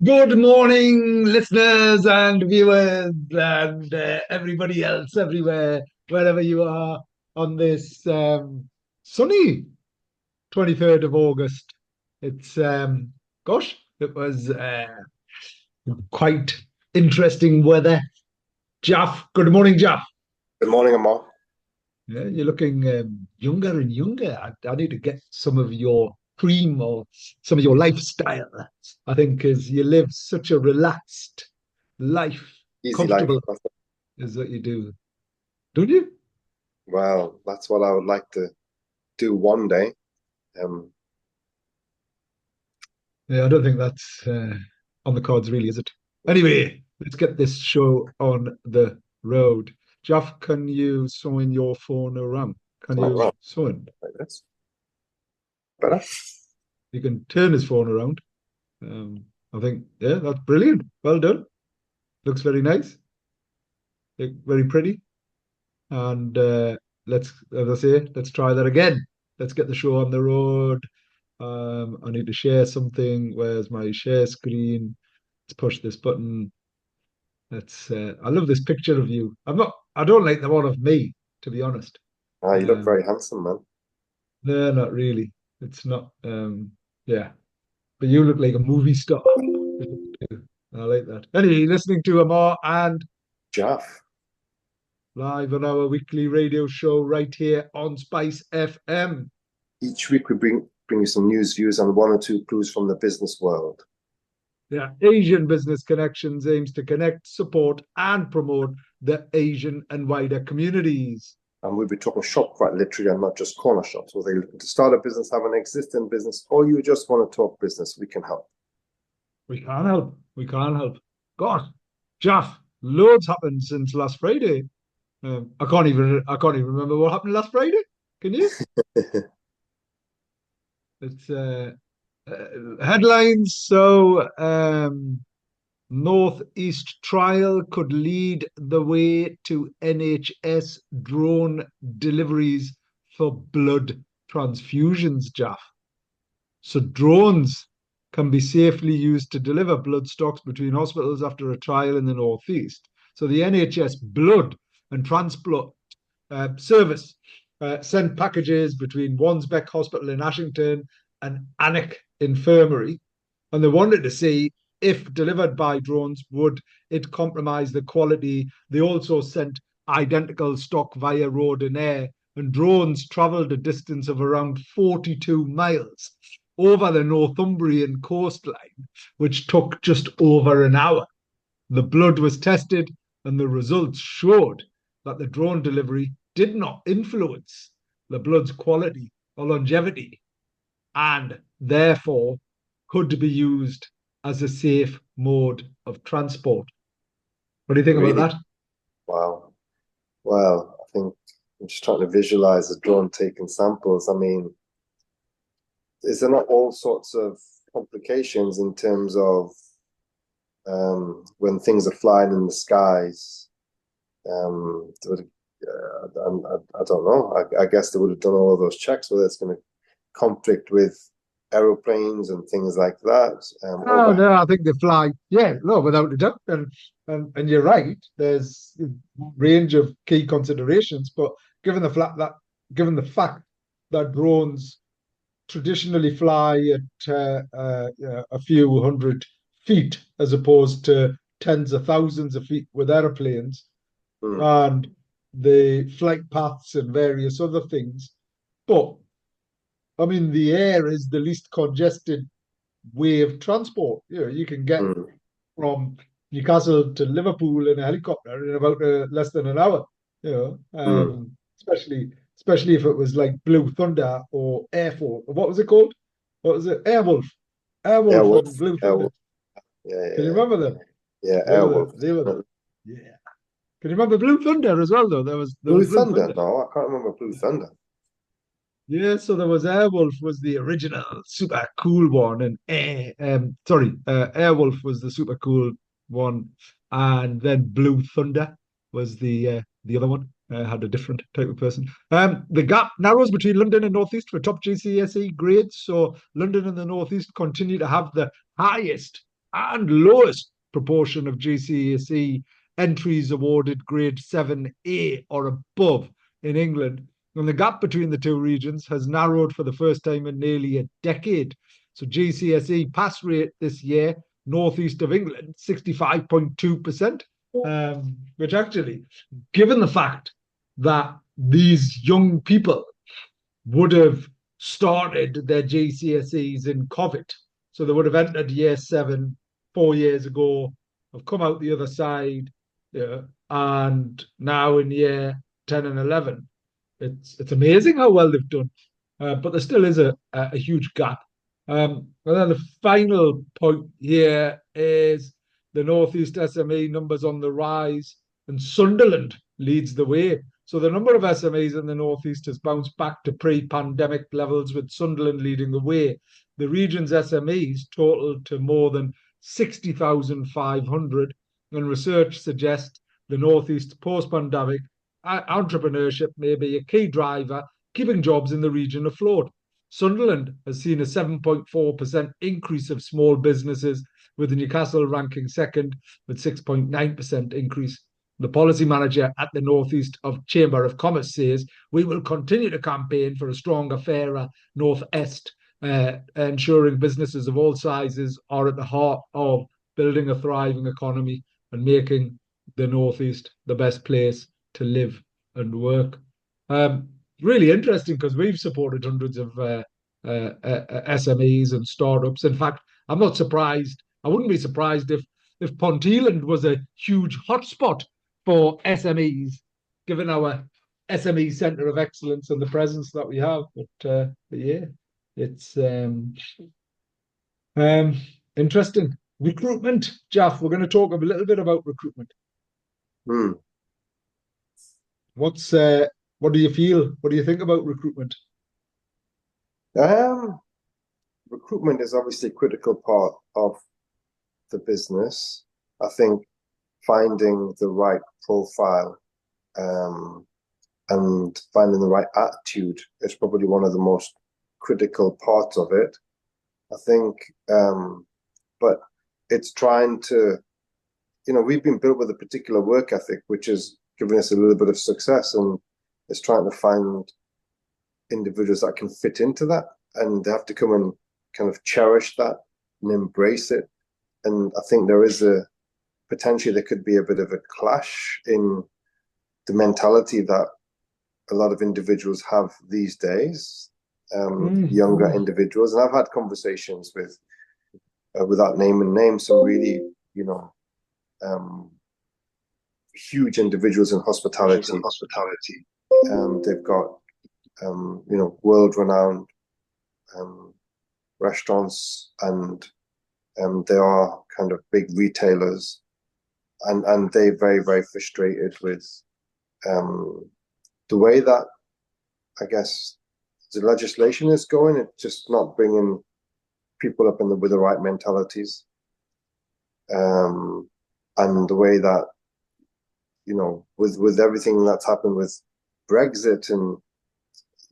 Good morning, listeners and viewers, and everybody else everywhere, wherever you are on this sunny 23rd of August. It's, gosh, it was quite interesting weather. Jaff, good morning, Jaff. Good morning, Ammar. Yeah, you're looking younger and younger. I need to get some of your cream or some of your lifestyle. I think because you live such a relaxed life, Easy life. comfortable is what you do, don't you? Well, that's what I would like to do one day. Um, Yeah, I don't think that's on the cards, really, is it? Anyway, let's get this show on the road. Jeff, can you sign your phone around? Can right, you right, sign? like this. Better. You can turn his phone around. I think, yeah, that's brilliant. Well done. Looks very nice, very pretty. And let's, as I say, let's try that again. Let's get the show on the road. I need to share something. Where's my share screen? Let's push this button. Let's. I love this picture of you. I don't like the one of me, to be honest. Ah, you look Um, very handsome, man. no, not really. It's not. Yeah, but you look like a movie star. I like that. Anyway, listening to Amar and Jaff. live on our weekly radio show right here on Spice FM. Each week we bring you some news, views, and one or two clues from the business world. Yeah, Asian Business Connections aims to connect, support, and promote the Asian and wider communities. And we'll be talking shop quite literally and not just corner shops. Whether you're looking to start a business, have an existing business, or you just want to talk business, we can help. We can't help. We can't help. God, Jeff, loads happened since last Friday. I can't even remember what happened last Friday. Can you? It's headlines. So, Northeast trial could lead the way to NHS drone deliveries for blood transfusions, Jaff. So drones can be safely used to deliver blood stocks between hospitals after a trial in the Northeast. So the NHS blood and transplant service sent packages between Wansbeck Hospital in Ashington and Alnwick Infirmary, and they wanted to see if delivered by drones would it compromise the quality. They also sent identical stock via road and air, and drones travelled a distance of around 42 miles over the Northumbrian coastline, which took just over an hour. The blood was tested, and the results showed that the drone delivery did not influence the blood's quality or longevity, and therefore could be used as a safe mode of transport. What do you think about Really? that? Wow. Well, I think I'm just trying to visualize a drone taking samples. I mean, is there not all sorts of complications in terms of when things are flying in the skies? I don't know. I guess they would have done all of those checks, whether it's going to conflict with aeroplanes and things like that. Oh no, I think they fly. Yeah, no, without a doubt. And you're right. There's a range of key considerations, but given the fact that given the fact that drones traditionally fly at a few hundred feet as opposed to tens of thousands of feet with airplanes, Hmm, and the flight paths and various other things. But I mean, the air is the least congested way of transport. You can get hmm. from Newcastle to Liverpool in a helicopter in about less than an hour. Hmm. Especially if it was like Blue Thunder or Air Force. What was it called? What was it? Airwolf. Airwolf Airwolf, and Blue Thunder. Airwolf. Yeah, Can you yeah, remember yeah, them? yeah. They were Airwolf. they were yeah. Can you remember Blue Thunder as well though? There was Blue Blue Thunder? Thunder. No, I can't remember Blue Thunder. Yeah, so there was Airwolf was the original super cool one, and Airwolf was the super cool one, and then Blue Thunder was the other one. Had a different type of person. The gap narrows between London and Northeast for top GCSE grades. So London and the Northeast continue to have the highest and lowest proportion of GCSE entries awarded grade 7A or above in England. And the gap between the two regions has narrowed for the first time in nearly a decade. So GCSE pass rate this year, northeast of England, 65.2%, which actually, given the fact that these young people would have started their GCSEs in COVID. So they would have entered year seven 4 years ago, have come out the other side, and now in year 10 and 11. It's amazing how well they've done, but there still is a huge gap. And then the final point here is the Northeast SME numbers on the rise, and Sunderland leads the way. So the number of SMEs in the Northeast has bounced back to pre-pandemic levels, with Sunderland leading the way. The region's SMEs total to more than 60,500, and research suggests the Northeast post-pandemic entrepreneurship may be a key driver keeping jobs in the region afloat. Sunderland has seen a 7.4% increase of small businesses, with Newcastle ranking second with 6.9% increase. The policy manager at the Northeast of Chamber of Commerce says, "We will continue to campaign for a stronger, fairer North-Est, ensuring businesses of all sizes are at the heart of building a thriving economy and making the Northeast the best place to live and work." Really interesting, because we've supported hundreds of SMEs and startups. In fact, I'm not surprised. I wouldn't be surprised if Ponteland was a huge hotspot for SMEs, given our SME Centre of Excellence and the presence that we have. But yeah, it's um, interesting. Recruitment, Jeff. We're going to talk a little bit about recruitment. Hmm. What do you feel? What do you think about recruitment? Um, Recruitment is obviously a critical part of the business. I think finding the right profile and finding the right attitude is probably one of the most critical parts of it. I think, but it's trying to, we've been built with a particular work ethic, which has given us a little bit of success, and it's trying to find individuals that can fit into that, and they have to come and kind of cherish that and embrace it. And I think potentially there could be a bit of a clash in the mentality that a lot of individuals have these days, younger individuals. And I've had conversations with, without naming names, some really, huge individuals in hospitality. They've got, world-renowned restaurants, and they are kind of big retailers, and they're very, very frustrated with the way that, I guess, the legislation is going. It's just not bringing people up with the right mentalities, and the way that, with everything that's happened with Brexit, and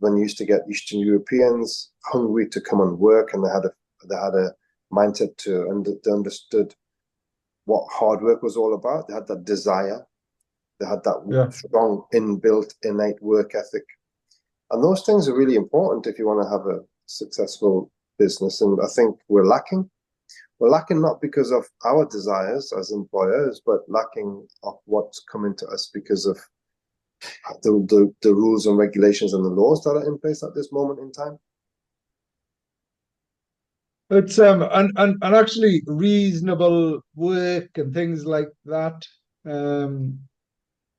when you used to get Eastern Europeans hungry to come and work, and they had a mindset they understood what hard work was all about. They had that desire. They had that strong inbuilt innate work ethic, and those things are really important if you want to have a successful business. And I think we're lacking. We're lacking not because of our desires as employers, but lacking of what's coming to us because of the rules and regulations and the laws that are in place at this moment in time. It's and actually reasonable work and things like that.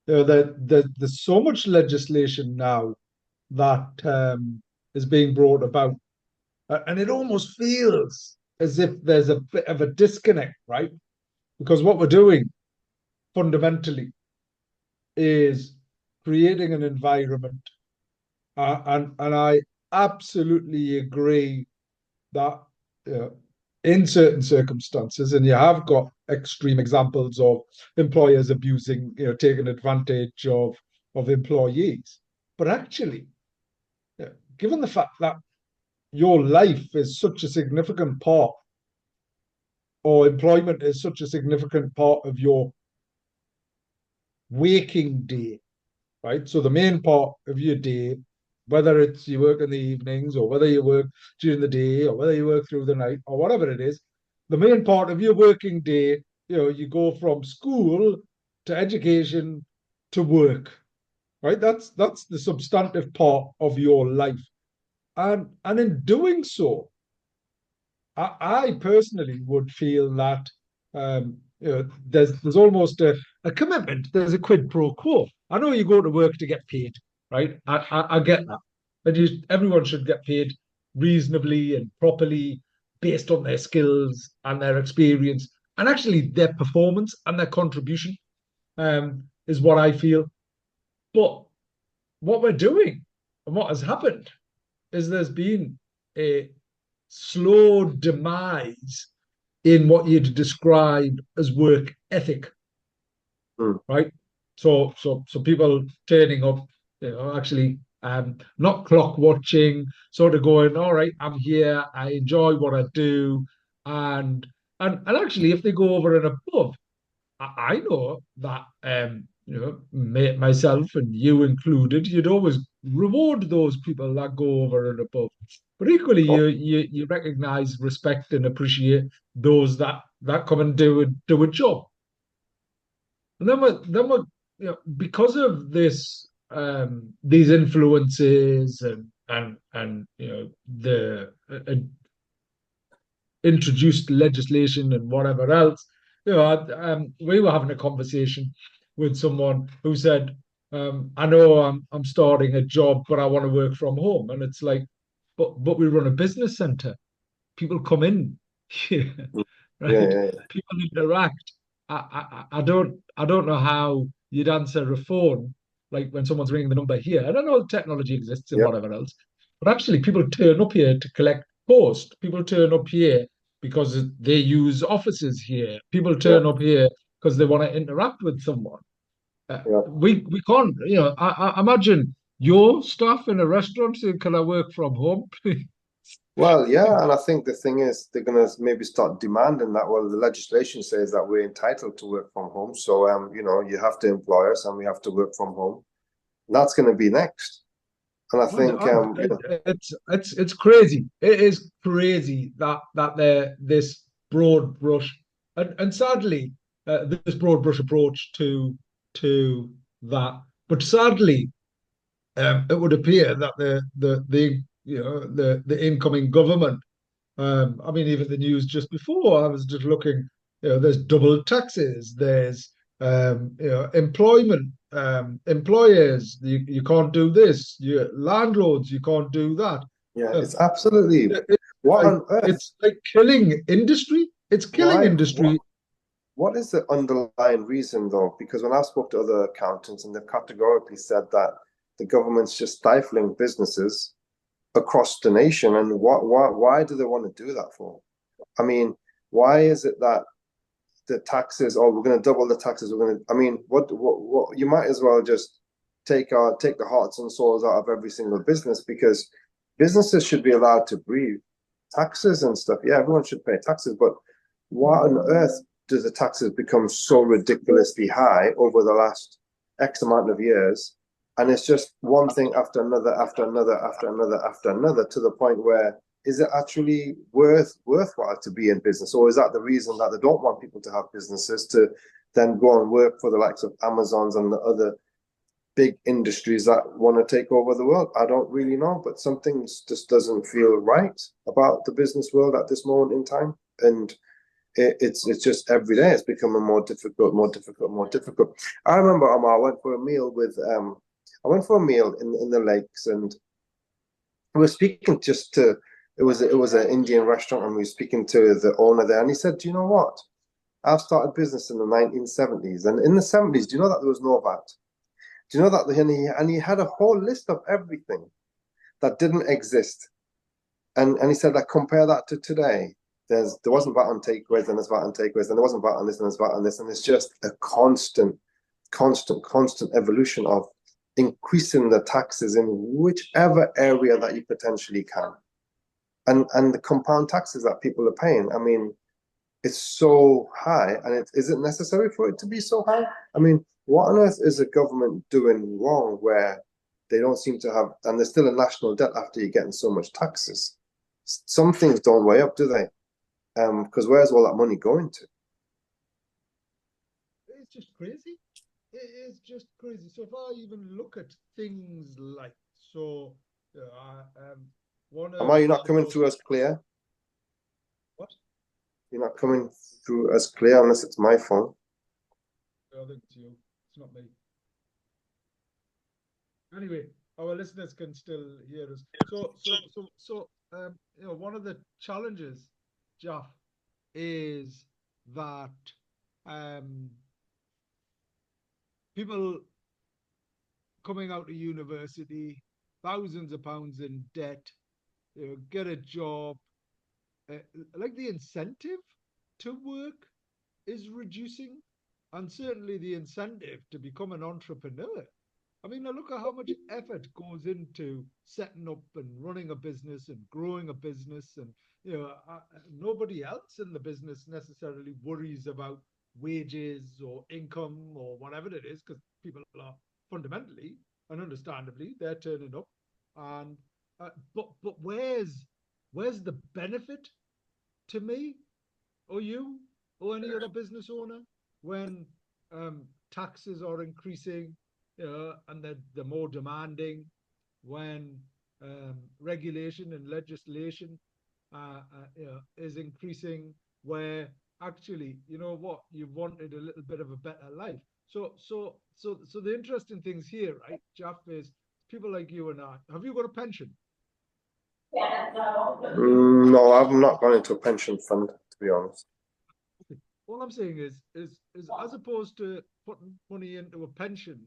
There's so much legislation now that is being brought about, and it almost feels as if there's a bit of a disconnect, right? Because what we're doing fundamentally is creating an environment, and I absolutely agree that in certain circumstances, and you have got extreme examples of employers abusing, taking advantage of employees. But actually, given the fact that your life is such a significant part or employment is such a significant part of your waking day, right? So the main part of your day, whether it's you work in the evenings or whether you work during the day or whether you work through the night or whatever it is, the main part of your working day, you go from school to education to work, right? That's the substantive part of your life. And in doing so, I personally would feel that there's almost a commitment. There's a quid pro quo. I know you go to work to get paid, right? I get that, but everyone should get paid reasonably and properly based on their skills and their experience, and actually their performance and their contribution is what I feel. But what we're doing and what has happened is there's been a slow demise in what you'd describe as work ethic, Mm. right? So people turning up, actually not clock watching, sort of going, all right, I'm here, I enjoy what I do, and and actually, if they go over and above, I know that myself and you included, you'd always reward those people that go over and above. But equally, Oh, you recognize, respect, and appreciate those that come and do a job. And then we because of this these influences and the introduced legislation and whatever else. We were having a conversation with someone who said, "I know I'm starting a job, but I want to work from home." And it's like, but we run a business center. People come in here, mm. Yeah, right? yeah, yeah. People interact. I don't know how you'd answer a phone like when someone's ringing the number here. I don't know technology exists and Yep, whatever else, but actually people turn up here to collect post. People turn up here because they use offices here. People turn yep, up here because they want to interact with someone. yep. We can't, I imagine your staff in a restaurant saying, "Can I work from home, please?" Well, yeah, and I think the thing is they're gonna maybe start demanding that. Well, the legislation says that we're entitled to work from home, so you have to employ us and we have to work from home. That's gonna be next. And I Well, think it's crazy. It is crazy that they're this broad brush, and sadly, this broad brush approach to that. But sadly, it would appear that the incoming government. I mean, even the news just before, I was just looking, there's double taxes, there's, employment, employers, you can't do this, landlords, you can't do that. yeah, Uh, it's absolutely it's what like on earth? it's like killing industry. It's killing Why? What? industry. What is the underlying reason though? Because when I spoke to other accountants, and they've categorically said that the government's just stifling businesses across the nation, and why do they want to do that for? I mean, why is it that the taxes, oh, we're going to double the taxes, we're going to, I mean, what, you might as well just take the hearts and souls out of every single business, because businesses should be allowed to breathe. Taxes and stuff, yeah, everyone should pay taxes, but why on earth does the taxes become so ridiculously high over the last X amount of years? And it's just one thing after another, after another, after another, after another, to the point where is it actually worthwhile to be in business, or is that the reason that they don't want people to have businesses to then go and work for the likes of Amazons and the other big industries that want to take over the world? I don't really know, but something just doesn't feel right about the business world at this moment in time, and it's just every day it's becoming more difficult, more difficult, more difficult. I remember I went for a meal with I went for a meal in the lakes, and we were speaking just to it was an Indian restaurant, and we were speaking to the owner there, and he said, "Do you know what? I've started business in the 1970s, and in the 70s, do you know that there was no VAT? Do you know that?" And he had a whole list of everything that didn't exist, and he said, like, compare that to today. There wasn't VAT on takeaways, and there's VAT on takeaways, and there wasn't VAT on this, and there's VAT on this, and it's just a constant evolution of increasing the taxes in whichever area that you potentially can, and the compound taxes that people are paying. I mean, it's so high, and is it necessary for it to be so high? I mean, what on earth is the government doing wrong where they don't seem to have, and there's still a national debt after you're getting so much taxes? Some things don't weigh up, do they? Because where's all that money going to? It's just crazy. It is just crazy. So if I even look at things like so, one Am I, of you're not the coming most through as clear? what? You're not coming through as clear unless it's my phone. I think it's you. It's not me. Anyway, our listeners can still hear us. One of the challenges, Jeff, is that um, people coming out of university, thousands of pounds in debt, get a job, uh, like the incentive to work is reducing, and certainly the incentive to become an entrepreneur. I mean, look at how much effort goes into setting up and running a business and growing a business, and nobody else in the business necessarily worries about wages or income or whatever it is, because people are fundamentally and understandably they're turning up, and but where's the benefit to me or you or any other business owner when taxes are increasing, and they're more demanding, when regulation and legislation is increasing, where actually, you know what, you wanted a little bit of a better life. So the interesting things here, right, Jeff, is people like you and I. Have you got a pension? No, I've not gone into a pension fund, to be honest. All I'm saying is as opposed to putting money into a pension,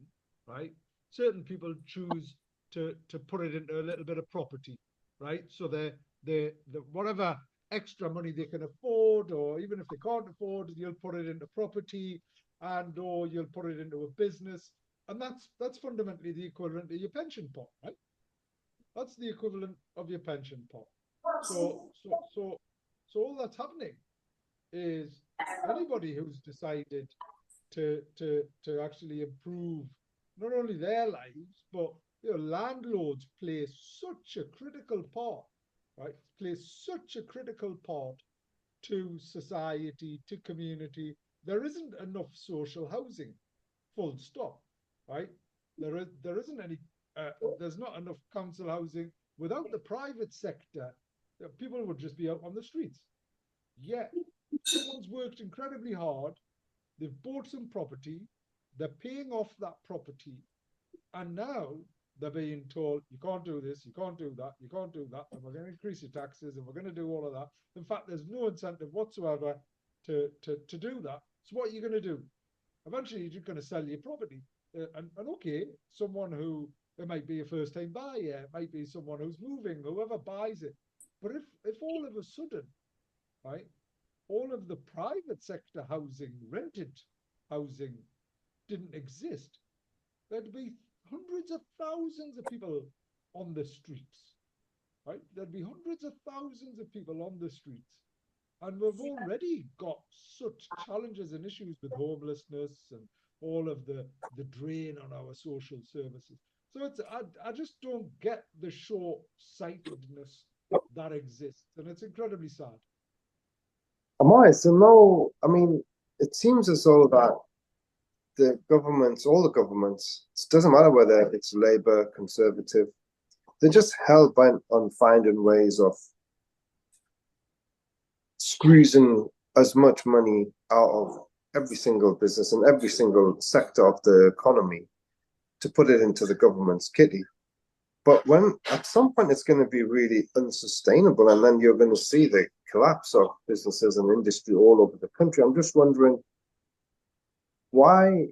right? Certain people choose to put it into a little bit of property, right? So they whatever extra money they can afford, or even if they can't afford, you'll put it into property, and or you'll put it into a business, and that's fundamentally the equivalent of your pension pot, right? That's the equivalent of your pension pot. So so so so all that's happening is anybody who's decided to actually improve not only their lives, but landlords play such a critical part, right? Play such a critical part to society, to community. There isn't enough social housing, full stop, right? There isn't any. There's not enough council housing. Without the private sector, people would just be out on the streets. Yet someone's worked incredibly hard, they've bought some property, they're paying off that property, and now they're being told, you can't do this, you can't do that, you can't do that, and we're going to increase your taxes, and we're going to do all of that. In fact, there's no incentive whatsoever to do that. So what are you going to do? Eventually, you're just going to sell your property. And okay, someone who, it might be a first time buyer, it might be someone who's moving, whoever buys it. But if all of a sudden, right, all of the private sector housing, rented housing, didn't exist, there'd be hundreds of thousands of people on the streets, right? There'd be hundreds of thousands of people on the streets. And we've already got such challenges and issues with homelessness and all of the drain on our social services. So I just don't get the short sightedness that exists. And it's incredibly sad. Am I? So no, I mean, it seems as though that the governments, all the governments, it doesn't matter whether it's Labour, Conservative, they're just hell bent on finding ways of squeezing as much money out of every single business and every single sector of the economy to put it into the government's kitty. But when at some point it's going to be really unsustainable, and then you're going to see the collapse of businesses and industry all over the country. I'm just wondering why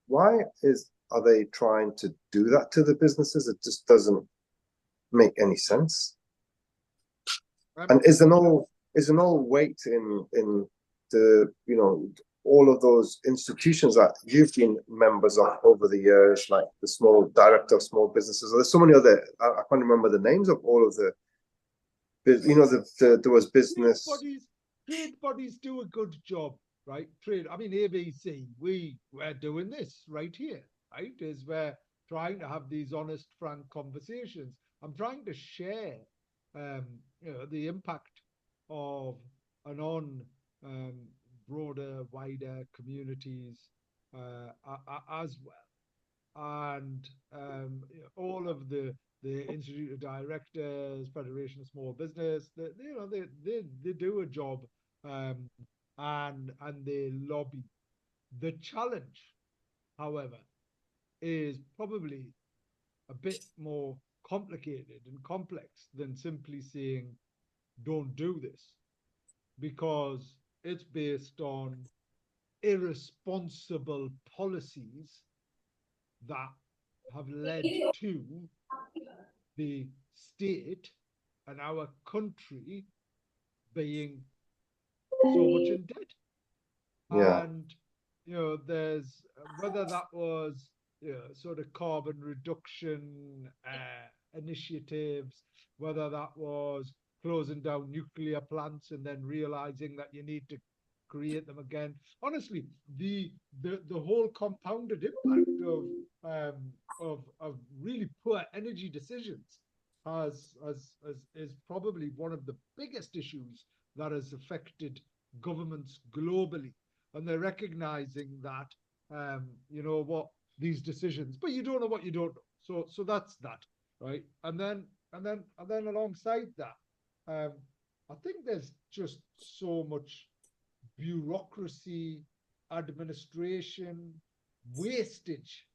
why is are they trying to do that to the businesses? It just doesn't make any sense. Um, And is there no weight in the all of those institutions that you've been members of over the years, like the small director of small businesses? There's so many other. I can't remember the names of all of the. There was these business. bodies, trade bodies do a good job, right? Trade, I mean, ABC, we're doing this right here, right? Is we're trying to have these honest, frank conversations. I'm trying to share, um, the impact of and on um, broader, wider communities as well, and all of the Institute of Directors, Federation of Small Business, they do a job, um, and they lobby. The challenge, however, is probably a bit more complicated and complex than simply saying don't do this, because it's based on irresponsible policies that have led to the state and our country being so much in debt. Yeah, And there's whether that was sort of carbon reduction initiatives, whether that was closing down nuclear plants and then realizing that you need to create them again. Honestly, the whole compounded impact of really poor energy decisions has is probably one of the biggest issues that has affected governments globally, and they're recognizing that, what these decisions, but you don't know what you don't know. So that's that, right? And then alongside that, I think there's just so much bureaucracy, administration, wastage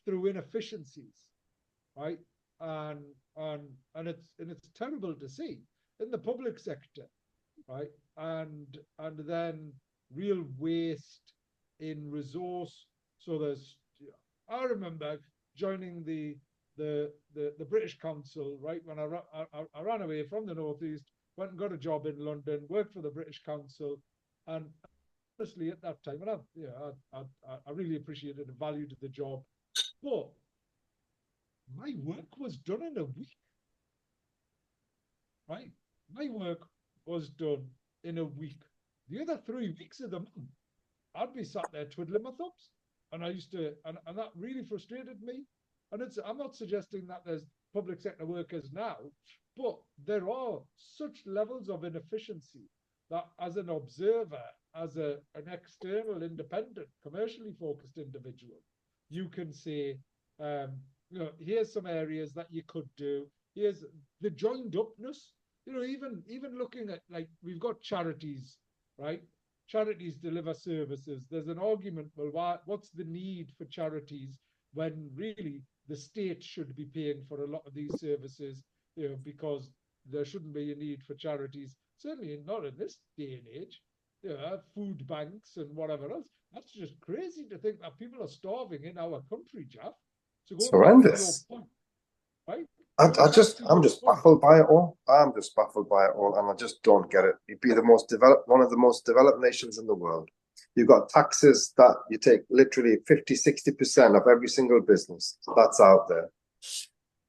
through inefficiencies, right? And and it's terrible to see in the public sector, right? And then real waste in resource. So I remember joining the British Council, right, when I ran away from the Northeast, went and got a job in London, worked for the British Council, and honestly at that time, and I really appreciated and valued the job, but my work was done in a week, right? My work was done in a week. The other 3 weeks of the month, I'd be sat there twiddling my thumbs. And I used to, and that really frustrated me. And I'm not suggesting that there's public sector workers now, but there are such levels of inefficiency that as an observer, as an external, independent, commercially focused individual, you can say, here's some areas that you could do. Here's the joined upness. Even looking at, like, we've got charities, right? Charities deliver services. There's an argument, well, what's the need for charities when really the state should be paying for a lot of these services, because there shouldn't be a need for charities, certainly not in this day and age. Food banks and whatever else. That's just crazy to think that people are starving in our country, Jeff. So it's going back to your horrendous. point, right? I Going back just, to I'm your just point, baffled by it all. I'm just baffled by it all, and I just don't get it. You'd be the most developed, one of the most developed nations in the world. You've got taxes that you take literally 50, 60% of every single business that's out there.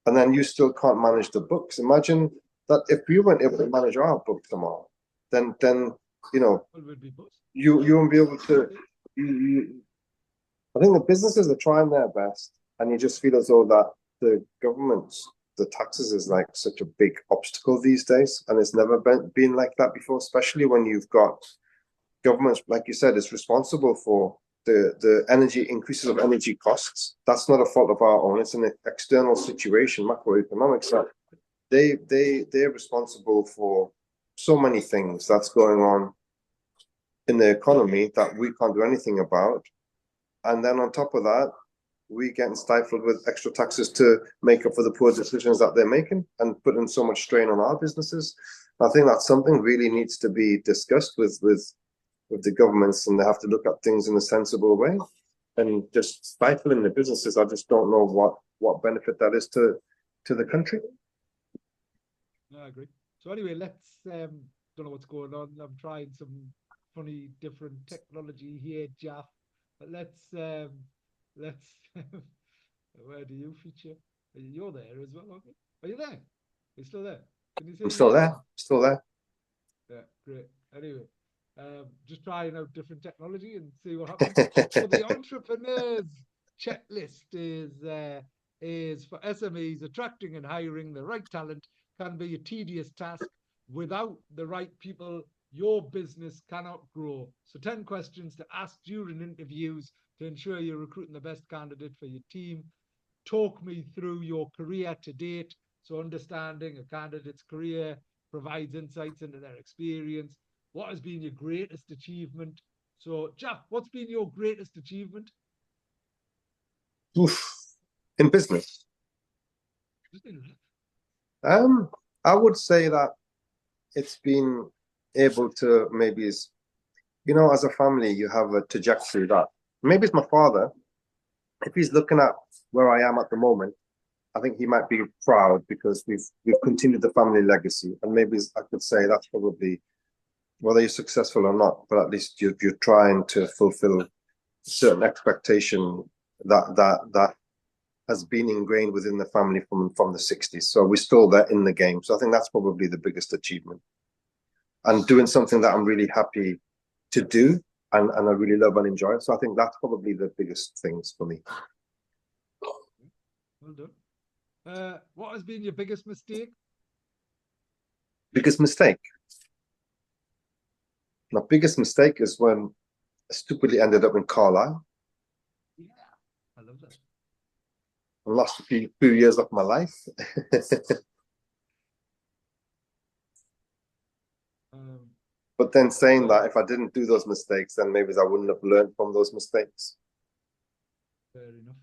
And then you still can't manage the books. Imagine that if we weren't able to manage our books tomorrow, then you know, well, would be bust. you won't be able to. You, I think the businesses are trying their best, and you just feel as though that the government's the taxes is like such a big obstacle these days, and it's never been like that before. Especially when you've got governments, like you said, is responsible for the energy increases of energy costs. That's not a fault of our own. It's an external situation, macroeconomics. That they're responsible for so many things that's going on in the economy that we can't do anything about. And then on top of that, we getting stifled with extra taxes to make up for the poor decisions that they're making and putting so much strain on our businesses. I think that's something really needs to be discussed with the governments, and they have to look at things in a sensible way. And just stifling the businesses, I just don't know what benefit that is to the country. No, I agree. So anyway, let's don't know what's going on. I'm trying some funny different technology here, Jaff. But let's where do you feature? You're there as well, aren't you? Are you there? Are you still there? Can you I'm see still me? there, still there. Yeah, great. Anyway, just trying out different technology and see what happens. For the entrepreneurs, checklist is for SMEs. Attracting and hiring the right talent can be a tedious task. Without the right people, your business cannot grow. So 10 questions to ask during interviews to ensure you're recruiting the best candidate for your team. Talk me through your career to date. So understanding a candidate's career provides insights into their experience. What has been your greatest achievement? So, Jeff, what's been your greatest achievement? Oof. In business, um, I would say that it's been able to maybe is, as a family, you have a trajectory that maybe it's my father. If he's looking at where I am at the moment, I think he might be proud because we've continued the family legacy, and maybe I could say that's probably whether you're successful or not, but at least you're trying to fulfill a certain expectation that has been ingrained within the family from the 60s. So we're still there in the game. So I think that's probably the biggest achievement, and doing something that I'm really happy to do and I really love and enjoy. So I think that's probably the biggest things for me. Well done. What has been your biggest mistake? Biggest mistake. My biggest mistake is when I stupidly ended up in Carlisle Yeah, I love that. and lost a few years of my life. Um, But then saying well, that, if I didn't do those mistakes, then maybe I wouldn't have learned from those mistakes. fair enough.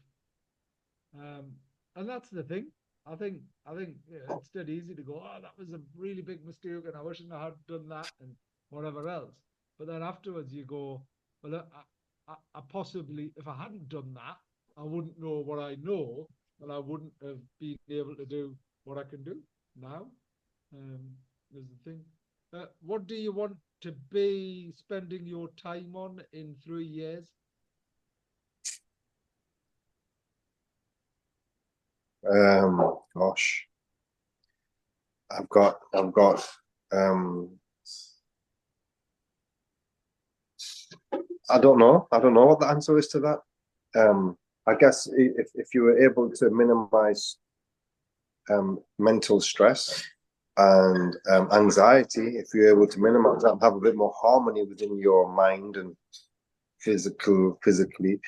Um, and that's the thing. I think yeah, it's dead easy to go, oh, that was a really big mistake, and I wish I had done that, and whatever else. But then afterwards, you go, well, I possibly, if I hadn't done that, I wouldn't know what I know, and I wouldn't have been able to do what I can do now. Um, is the thing. What do you want to be spending your time on in 3 years? Gosh, I've got. Um, I don't know what the answer is to that. I guess if you were able to minimize mental stress and anxiety, if you're able to minimize that and have a bit more harmony within your mind and physically,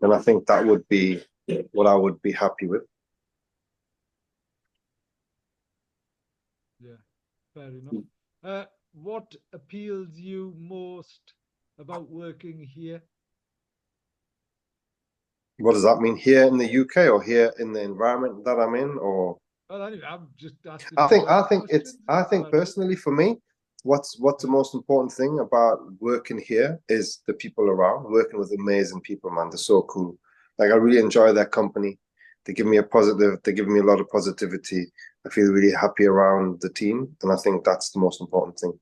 then I think that would be what I would be happy with. Yeah, fair enough. What appeals you most about working here? What does that mean here in the UK or here in the environment that I'm in? Or Well, anyway, I'm just asking I you think I general think it's questions. I That's think what I do. personally for me, what's the Yeah, most important thing about working here is the people around. Working with amazing people, man. They're so cool. Like I really enjoy their company. They give me a positive. They give me a lot of positivity. I feel really happy around the team, and I think that's the most important thing.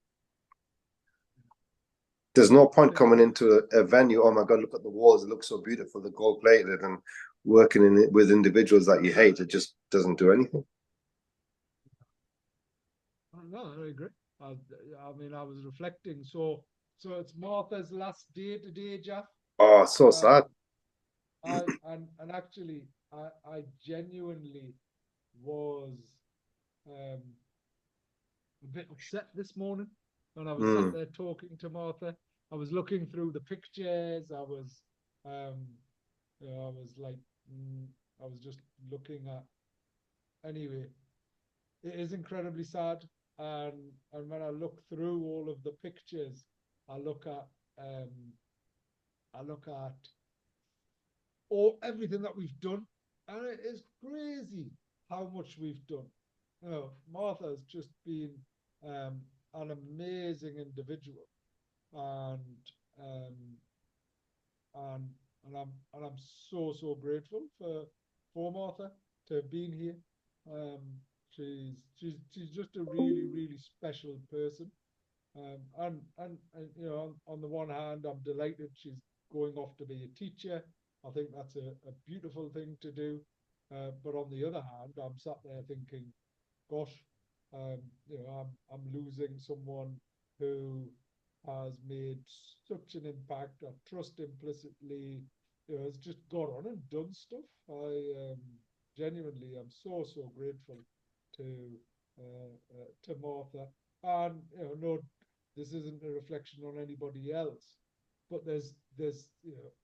There's no I point think coming into a venue. Oh my God, look at the walls. It looks so beautiful. They're gold plated, and working in it with individuals that you hate. It just doesn't do anything. no, I agree. I, I mean, I was reflecting. So it's Martha's last day today, Jeff. Oh, so sad. Um, I and actually, I genuinely was um a bit upset this morning when I was sat Mm. there talking to Martha. I was looking through the pictures. Um, I was like, mm, I was just looking at. Anyway, it is incredibly sad, and when I look through all of the pictures, I look at, um, I look at all everything that we've done, and it is crazy how much we've done. You know, Martha has just been an amazing individual, and um, and and I'm so grateful for Martha to have been here. Um, she's just a really special person. And you know, on the one hand, I'm delighted she's going off to be a teacher. I think that's a beautiful thing to do. But on the other hand, I'm sat there thinking, gosh, you know, I'm losing someone who has made such an impact. I trust implicitly, has just got on and done stuff. I genuinely am so grateful to to Martha. And no, this isn't a reflection on anybody else, but there's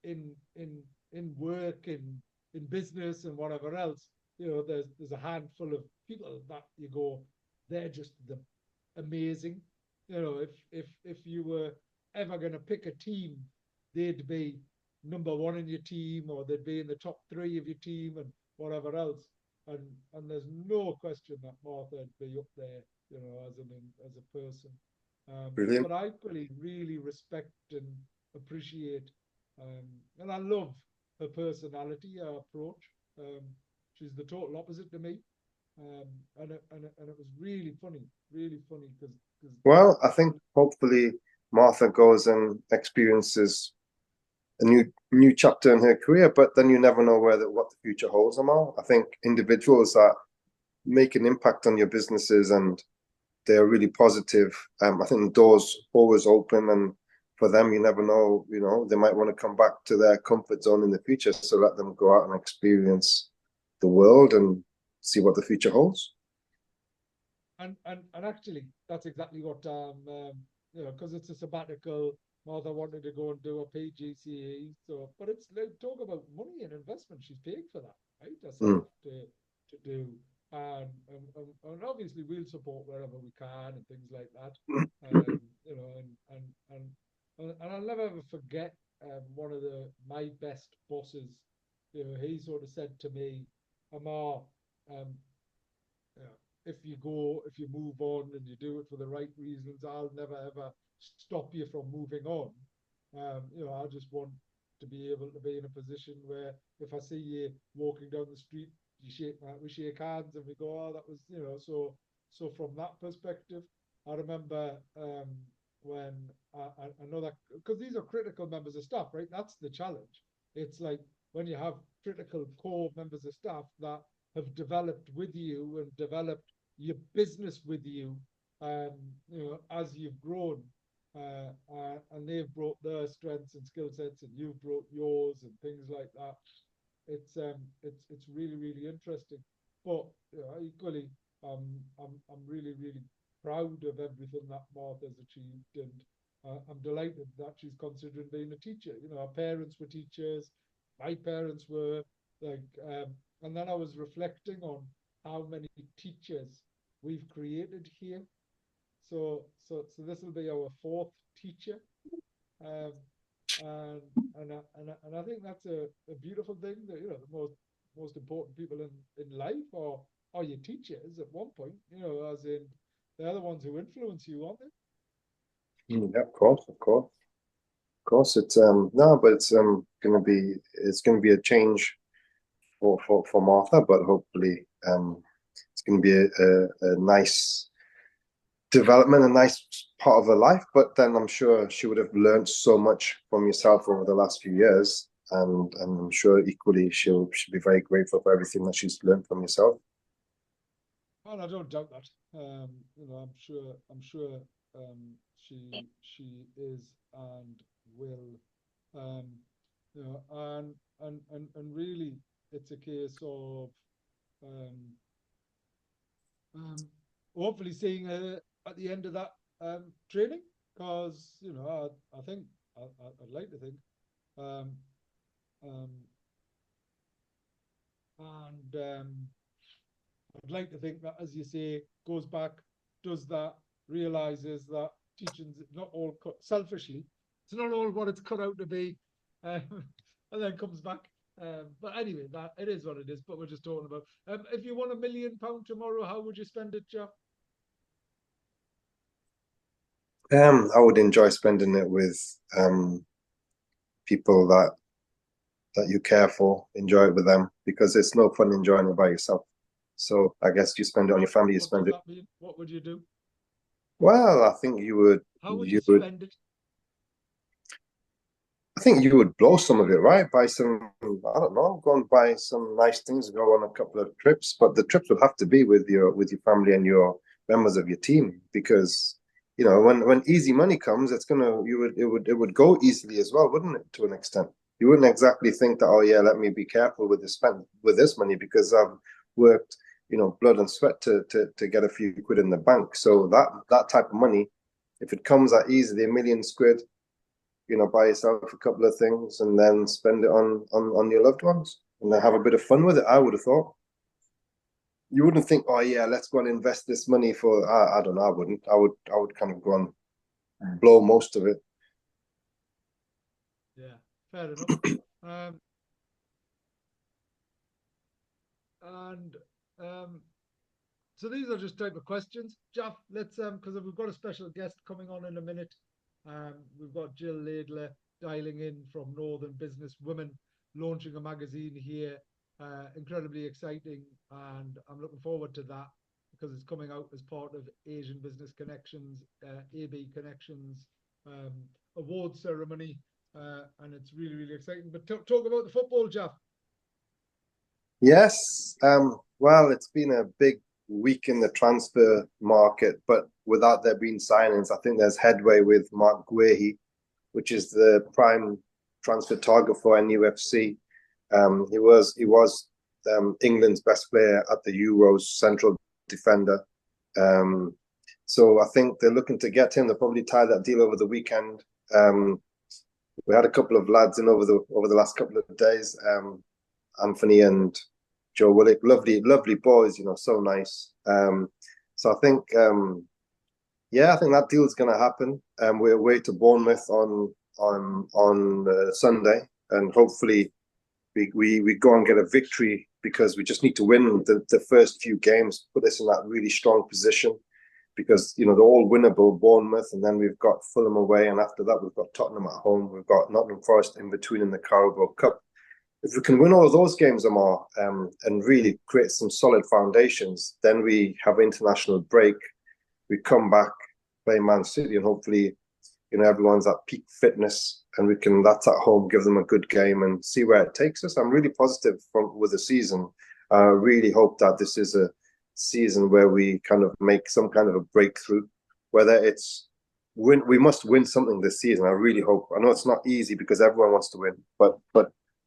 in work, in business and whatever else, there's a handful of people that you go, they're just the amazing. If you were ever going to pick a team, they'd be number one in your team, or they'd be in the top three of your team, and whatever else. And there's no question that Martha would be up there, as a person. Brilliant. But I equally really respect and appreciate, and I love her personality, her approach. Um, she's the total opposite to me, and it was really funny because Well, I think hopefully Martha goes and experiences a new chapter in her career, but then you never know what the future holds, Amal. I think individuals that make an impact on your businesses and they're really positive. I think the door's always open, and for them, you never know. They might want to come back to their comfort zone in the future. So let them go out and experience the world and see what the future holds. and actually that's exactly what because it's a sabbatical. Mother wanted to go and do a PGCE, so but it's like talk about money and investment. She's paying for that, right, herself Mm. to do, and obviously we'll support wherever we can and things like that. And I'll never ever forget one of my best bosses. He sort of said to me, Amar, um, if you move on and you do it for the right reasons, I'll never ever stop you from moving on. I just want to be able to be in a position where if I see you walking down the street, we shake hands and we go, oh, that was, so from that perspective, I remember when I know that because these are critical members of staff, right? That's the challenge. It's like when you have critical core members of staff that have developed with you and developed your business with you, um, as you've grown, and they've brought their strengths and skill sets, and you've brought yours and things like that. It's really interesting. But equally, I'm really proud of everything that Martha's achieved, and I'm delighted that she's considering being a teacher. Our parents were teachers, my parents were like, and then I was reflecting on how many teachers we've created here. So this will be our fourth teacher, um, and and I think that's a beautiful thing that the most important people in life are your teachers at one point. As in they're the ones who influence you, aren't they? Yeah, of course, of course, of course. It's no, but it's gonna be a change for Martha, but hopefully it's gonna be a nice development, a nice part of her life. But then I'm sure she would have learned so much from yourself over the last few years, and I'm sure equally she'll be very grateful for everything that she's learned from yourself. And I don't doubt that. I'm sure she is and will. Um, and really, it's a case of um, um, hopefully seeing her at the end of that training, because I think I'd like to think, um, um, and I'd like to think that, as you say, goes back, does that, realizes that teaching's not all cut selfishly. It's not all what it's cut out to be, and then comes back. But anyway, that it is what it is. But we're just talking about. If you won £1 million tomorrow, how would you spend it, Jeff? I would enjoy spending it with people that you care for. Enjoy it with them because it's no fun enjoying it by yourself. So I guess you spend it on your family. You What does spend it. that mean? What would you do? Well, I think you would. How would you You would. spend it? I think you would blow some of it, right? Buy some. I don't know. Go and buy some nice things. Go on a couple of trips, but the trips would have to be with your family and your members of your team because when easy money comes, it would go easily as well, wouldn't it? To an extent, you wouldn't exactly think that, oh yeah, let me be careful with this money because I've worked, blood and sweat to get a few quid in the bank. So that type of money, if it comes that easily, a million quid, buy yourself a couple of things and then spend it on your loved ones and then have a bit of fun with it. I would have thought. You wouldn't think, oh yeah, let's go and invest this money for. I don't know. I wouldn't. I would kind of go and blow most of it. Yeah, fair enough. Um, and so these are just type of questions. Jeff, let's because we've got a special guest coming on in a minute. We've got Jill Laidler dialing in from Northern Business Women, launching a magazine here. Incredibly exciting, and I'm looking forward to that because it's coming out as part of Asian Business Connections, AB Connections um, award ceremony, and it's really, really exciting. But talk about the football, Jeff. Yes. Well, it's been a big week in the transfer market, but without there being signings, I think there's headway with Mark Guehi, which is the prime transfer target for NUFC. He was England's best player at the Euros, central defender. Um, so I think they're looking to get him. They'll probably tie that deal over the weekend. We had a couple of lads in over the last couple of days. Anthony and Joe Willock, lovely, lovely boys. So nice. So I think that deal is going to happen. We're away to Bournemouth on Sunday, and hopefully we go and get a victory because we just need to win the first few games, put us in that really strong position because they're all winnable. Bournemouth, and then we've got Fulham away, and after that we've got Tottenham at home. We've got Nottingham Forest in between in the Carabao Cup. If we can win all of those games, Ammar, and really create some solid foundations, then we have an international break. We come back, play Man City, and hopefully, everyone's at peak fitness, and that's at home, give them a good game and see where it takes us. I'm really positive with the season. I really hope that this is a season where we kind of make some kind of a breakthrough, whether it's we must win something this season. I really hope. I know it's not easy because everyone wants to win, but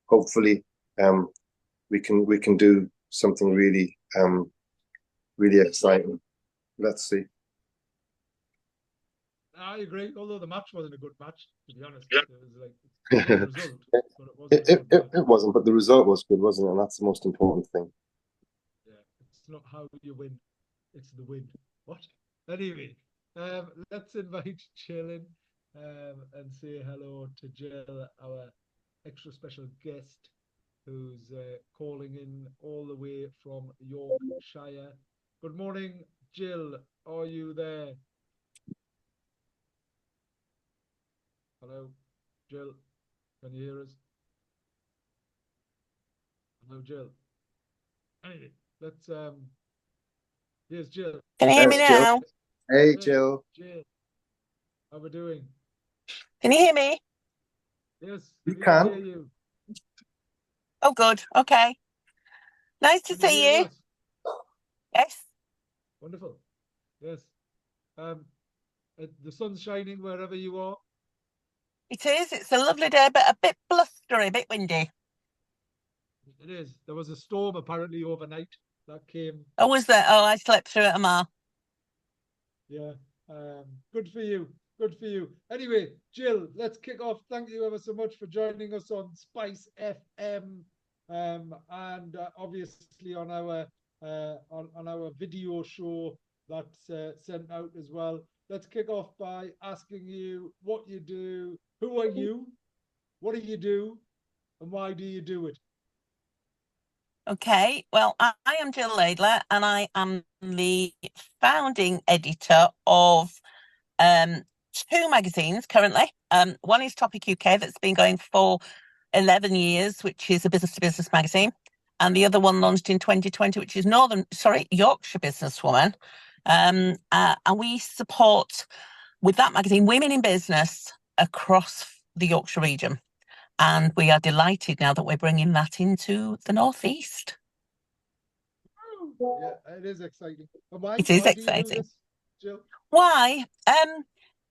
hopefully we can do something really really exciting. Let's see. I agree. Although the match wasn't a good match, to be honest, it was like a good result, but it wasn't a good match. It wasn't, but the result was good, wasn't it? And that's the most important thing. Yeah, it's not how you win, it's the win. What? Anyway, let's invite Jill in and say hello to Jill, our extra special guest, who's calling in all the way from Yorkshire. Good morning, Jill. Are you there? Hello, Jill. Can you hear us? Hello, Jill. Anyway, let's here's Jill. Can you hear me There's Jill. now? Hey, Hey, Jill. Jill. How we doing? Can you hear me? Yes, You we can hear can. you. Oh, good. Okay. Nice to Can you see hear you. us? Yes, Wonderful. Yes. Um, the sun's shining wherever you are. it is. It's a lovely day, but a bit blustery, a bit windy. It is. There was a storm apparently overnight that came. Oh, was there? Oh, I slept through it, Ammar. Yeah. Good for you. Good for you. Anyway, Jill, let's kick off. Thank you ever so much for joining us on Spice FM, and obviously on our video show that's sent out as well. Let's kick off by asking you what you do, who are you, what do you do, and why do you do it? Okay. Well, I am Jill Laidler, and I am the founding editor of two magazines currently. One is Topic UK that's been going for 11 years, which is a business to business magazine. And the other one launched in 2020, which is Yorkshire Businesswoman. And we support with that magazine women in business across the Yorkshire region. And we are delighted now that we're bringing that into the Northeast. Yeah, it is exciting. And why? It is Why do you do exciting. this? Jill? Why?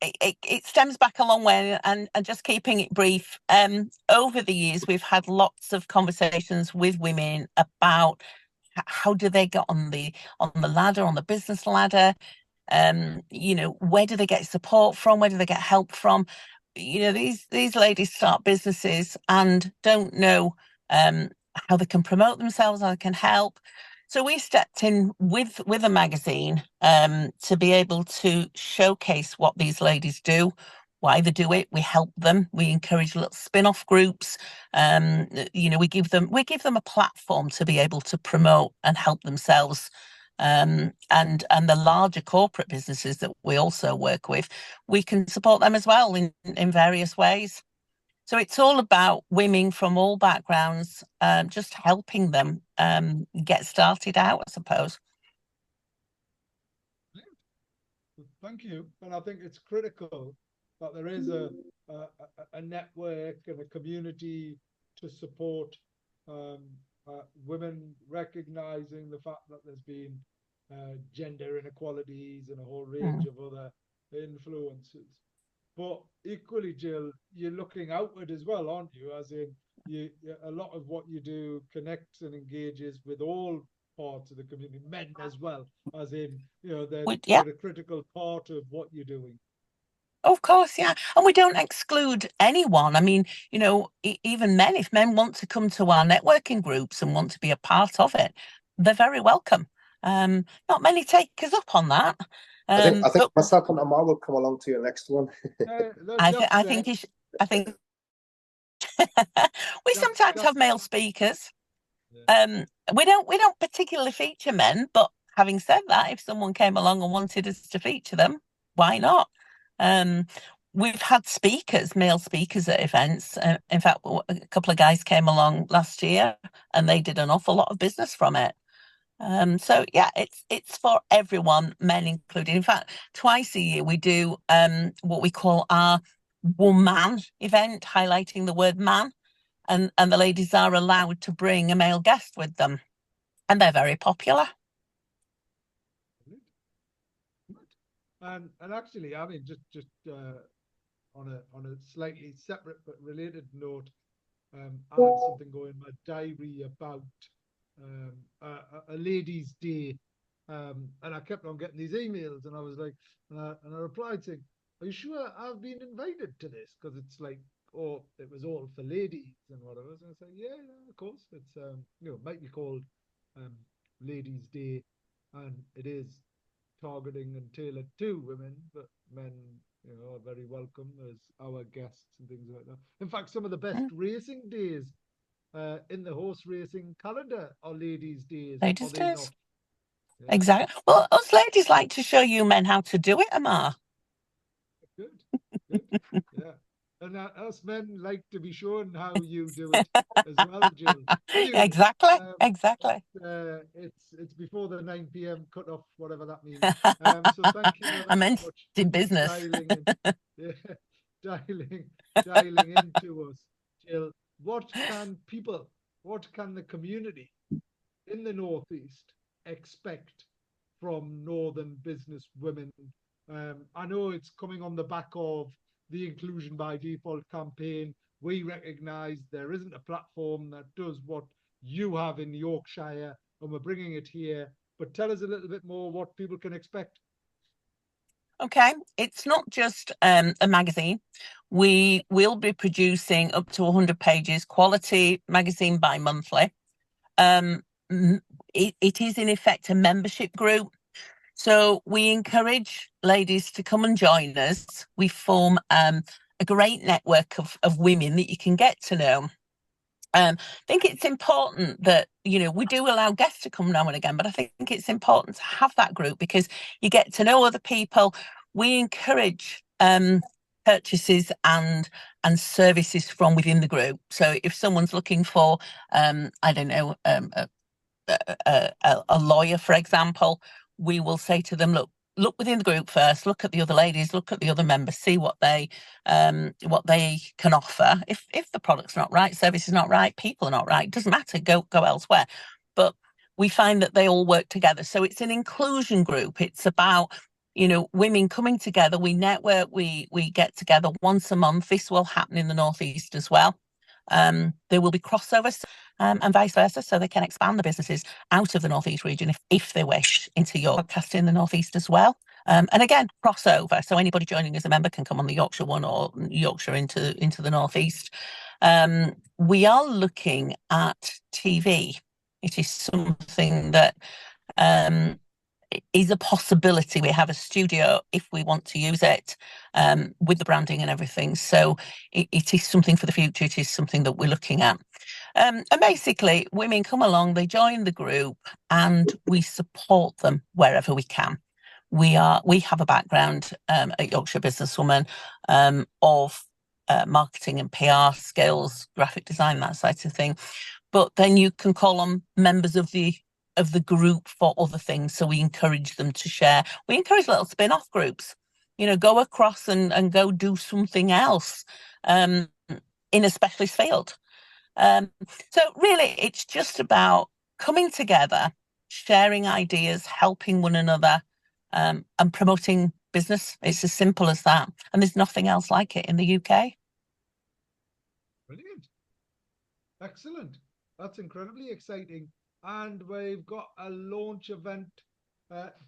It stems back a long way, and just keeping it brief. Over the years, we've had lots of conversations with women about how do they get on the ladder, on the business ladder. Where do they get support from? Where do they get help from? These ladies start businesses and don't know um, how they can promote themselves, how they can help. So we stepped in with a magazine to be able to showcase what these ladies do, why they do it. We help them. We encourage little spin-off groups. We give them a platform to be able to promote and help themselves. And the larger corporate businesses that we also work with, we can support them as well in various ways. So it's all about women from all backgrounds, just helping them get started out, I suppose. Thank you. And I think it's critical that there is a network and a community to support um, women, recognizing the fact that there's been gender inequalities and a whole range of other influences. But equally, Jill, you're looking outward as well, aren't you? As in, a lot of what you do connects and engages with all parts of the community, men as well, as in, Yeah. they're a critical part of what you're doing. Of course, yeah. And we don't exclude anyone. I mean, even men, if men want to come to our networking groups and want to be a part of it, they're very welcome. Not many take us up on that. I think But myself and Ammar will come along to your next one. I think I think we sometimes have male speakers. Yeah. We don't particularly feature men, but having said that, if someone came along and wanted us to feature them, why not? Um, we've had male speakers at events. In fact, a couple of guys came along last year, and they did an awful lot of business from it. So yeah, it's for everyone, men included. In fact, twice a year we do what we call our woman event, highlighting the word man, and the ladies are allowed to bring a male guest with them, and they're very popular. And actually, I mean, just on a slightly separate but related note, I had something going in my diary about a ladies' day, and I kept on getting these emails, and I was like, and I replied saying, "Are you sure I've been invited to this?" Because it's like, oh, it was all for ladies and whatever. And I said, yeah, of course, it's it might be called um, Ladies' Day, and it is targeting and tailored to women, but men, are very welcome as our guests and things like that. In fact, some of the best racing days in the horse racing calendar are ladies' days, are Ladies' they days. not? Yeah. Exactly. Well, us ladies like to show you men how to do it, Ammar. Good, good, yeah. And us men like to be shown how you do it as well, Jill. Anyway, Exactly, um, exactly. it's before the 9 p.m. cut off, whatever that means. So thank you I very meant much in for business. dialing in, yeah, dialing into us, Jill. What can the community in the Northeast expect from Northern business women? I know it's coming on the back of the Inclusion by Default campaign. We recognise there isn't a platform that does what you have in Yorkshire, and we're bringing it here. But tell us a little bit more what people can expect. Okay, it's not just a magazine. We will be producing up to 100 pages, quality magazine bi-monthly. Um, it is in effect a membership group. So we encourage ladies to come and join us. We form a great network of women that you can get to know. I think it's important that, we do allow guests to come now and again, but I think it's important to have that group because you get to know other people. We encourage purchases and services from within the group. So if someone's looking for, I don't know, a lawyer, for example, we will say to them, look within the group first, look at the other ladies, look at the other members, see what they can offer. If the product's not right, service is not right, people are not right, it doesn't matter, go elsewhere. But we find that they all work together. So it's an inclusion group. It's about women coming together, we network, we get together once a month. This will happen in the Northeast as well. There will be crossovers and vice versa, so they can expand the businesses out of the Northeast region if they wish into your podcast in the Northeast as well. And again, crossover. So anybody joining as a member can come on the Yorkshire one or Yorkshire into the Northeast. We are looking at TV. It is something that is a possibility. We have a studio if we want to use it with the branding and everything. So it is something for the future. It is something that we're looking at. And basically, women come along, they join the group, and we support them wherever we can. We have a background at Yorkshire Businesswoman of marketing and PR skills, graphic design, that sort of thing. But then you can call on members of the group for other things. So we encourage them to share. We encourage little spin-off groups, go across and go do something else in a specialist field. So really, it's just about coming together, sharing ideas, helping one another, and promoting business. It's as simple as that. And there's nothing else like it in the UK. Brilliant. Excellent. That's incredibly exciting. And we've got a launch event,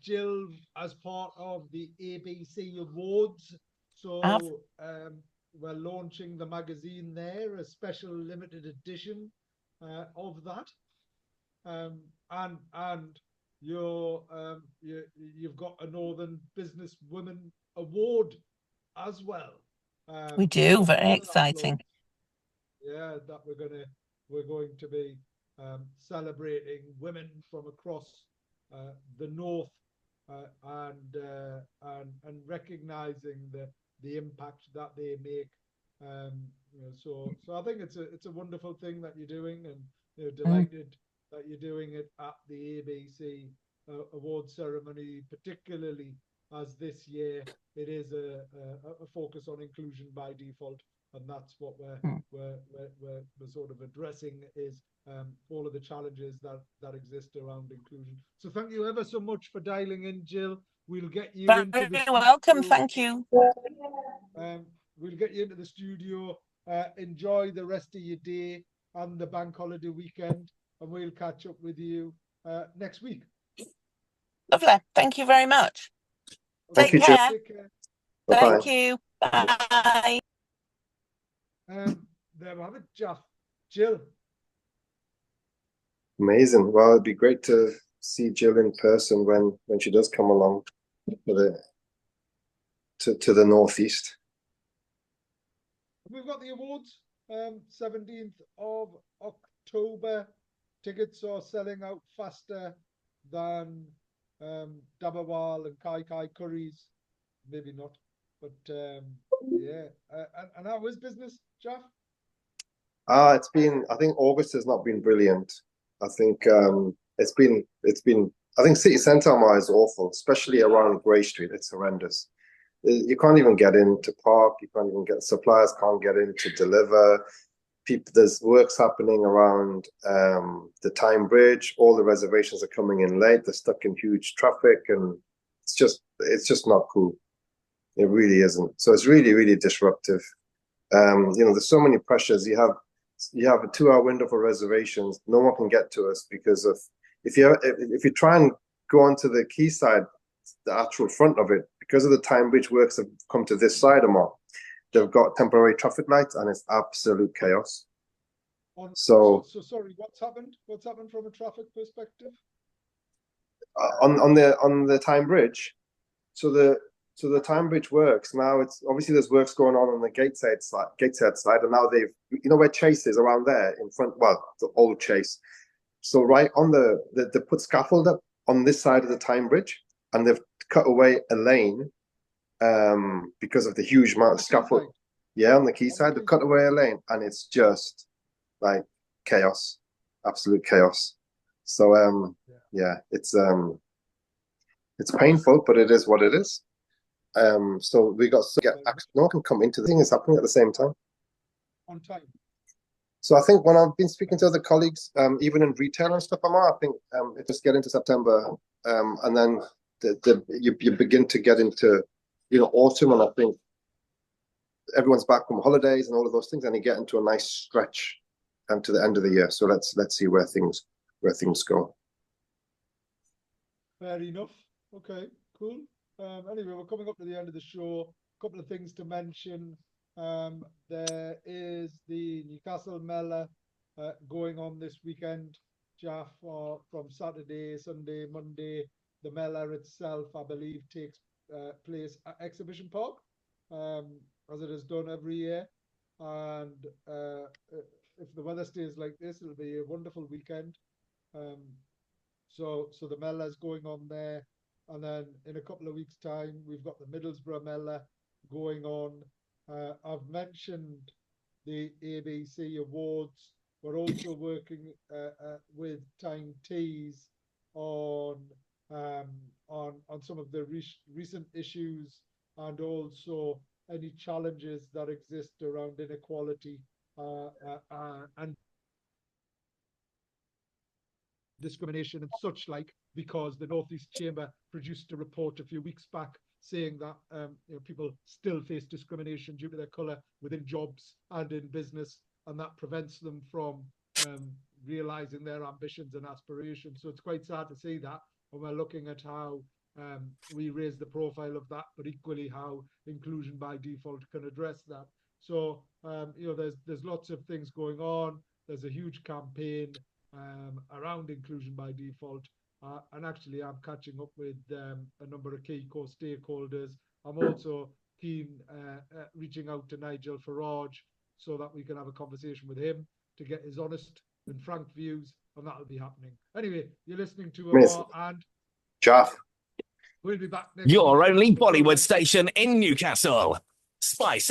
Jill, as part of the ABC Awards. So we're launching the magazine there, a special limited edition of that. And you've got a Northern Businesswoman Award as well. We do, very exciting. Yeah, that we're going to be celebrating women from across the north and recognizing the impact that they make. So I think it's a wonderful thing that you're doing, and delighted that you're doing it at the ABC award ceremony, particularly as this year it is a focus on inclusion by default. And that's what we're sort of addressing is all of the challenges that exist around inclusion. So thank you ever so much for dialing in, Jill. We'll get you into the studio. Welcome. Thank you. We'll get you into the studio. Enjoy the rest of your day and the bank holiday weekend, and we'll catch up with you next week. Lovely. Thank you very much. Thank you, Take care. Take care. Thank you. Bye. There we have it, Jalf. Jill. Amazing. Well, it'd be great to see Jill in person when she does come along to the Northeast. We've got the awards, 17th of October. Tickets are selling out faster than Dabawal and Kai Kai curries. Maybe not, but yeah. And how is business, Jalf? I think August has not been brilliant. I think it's been I think city centre is awful, especially around Grey Street. It's horrendous. You can't even get in to park. You can't even get suppliers can't get in to deliver. There's works happening around the Tyne Bridge. All the reservations are coming in late. They're stuck in huge traffic, and it's just not cool. It really isn't. So it's really, really disruptive. There's so many pressures. You have a 2-hour window for reservations. No one can get to us because of if you try and go onto the quayside, the actual front of it, because of the Tyne Bridge works have come to this side of more. They've got temporary traffic lights, and it's absolute chaos. So sorry, what's happened? What's happened from a traffic perspective? On the Tyne Bridge, so the Tyne Bridge works now. It's obviously there's works going on the Gateshead side, and now they've where Chase is around there in front. Well, the old Chase. So right on they put scaffold up on this side of the Tyne Bridge, and they've cut away a lane because of the huge amount of scaffold. Yeah, on the quayside, they've cut away a lane, and it's just like chaos, absolute chaos. So yeah, it's painful, but it is what it is. So we got to get no one can come into the thing is happening at the same time. On time. So I think when I've been speaking to other colleagues, even in retail and stuff, I think it just get into September, and then you begin to get into, autumn, and I think everyone's back from holidays and all of those things, and you get into a nice stretch to the end of the year. So let's see where things go. Fair enough. Okay, cool. Anyway, we're coming up to the end of the show. A couple of things to mention. There is the Newcastle Mela going on this weekend, Jaff, from Saturday, Sunday, Monday. The Mela itself, I believe, takes place at Exhibition Park, as it is done every year. And if the weather stays like this, it'll be a wonderful weekend. So the Mela is going on there. And then in a couple of weeks' time, we've got the Middlesbrough Mela going on. I've mentioned the ABC Awards. We're also working with Tyne Tees on some of the recent issues, and also any challenges that exist around inequality and discrimination and such like, because the North East Chamber produced a report a few weeks back saying that people still face discrimination due to their colour within jobs and in business, and that prevents them from realising their ambitions and aspirations. So it's quite sad to see that, and we're looking at how we raise the profile of that, but equally how inclusion by default can address that. So there's lots of things going on. There's a huge campaign around inclusion by default, and actually I'm catching up with a number of key core stakeholders. I'm also keen reaching out to Nigel Farage so that we can have a conversation with him to get his honest and frank views, and that'll be happening. Anyway, you're listening to Ammar and Jalf. We'll be back next Your week. only Bollywood station in Newcastle. Spice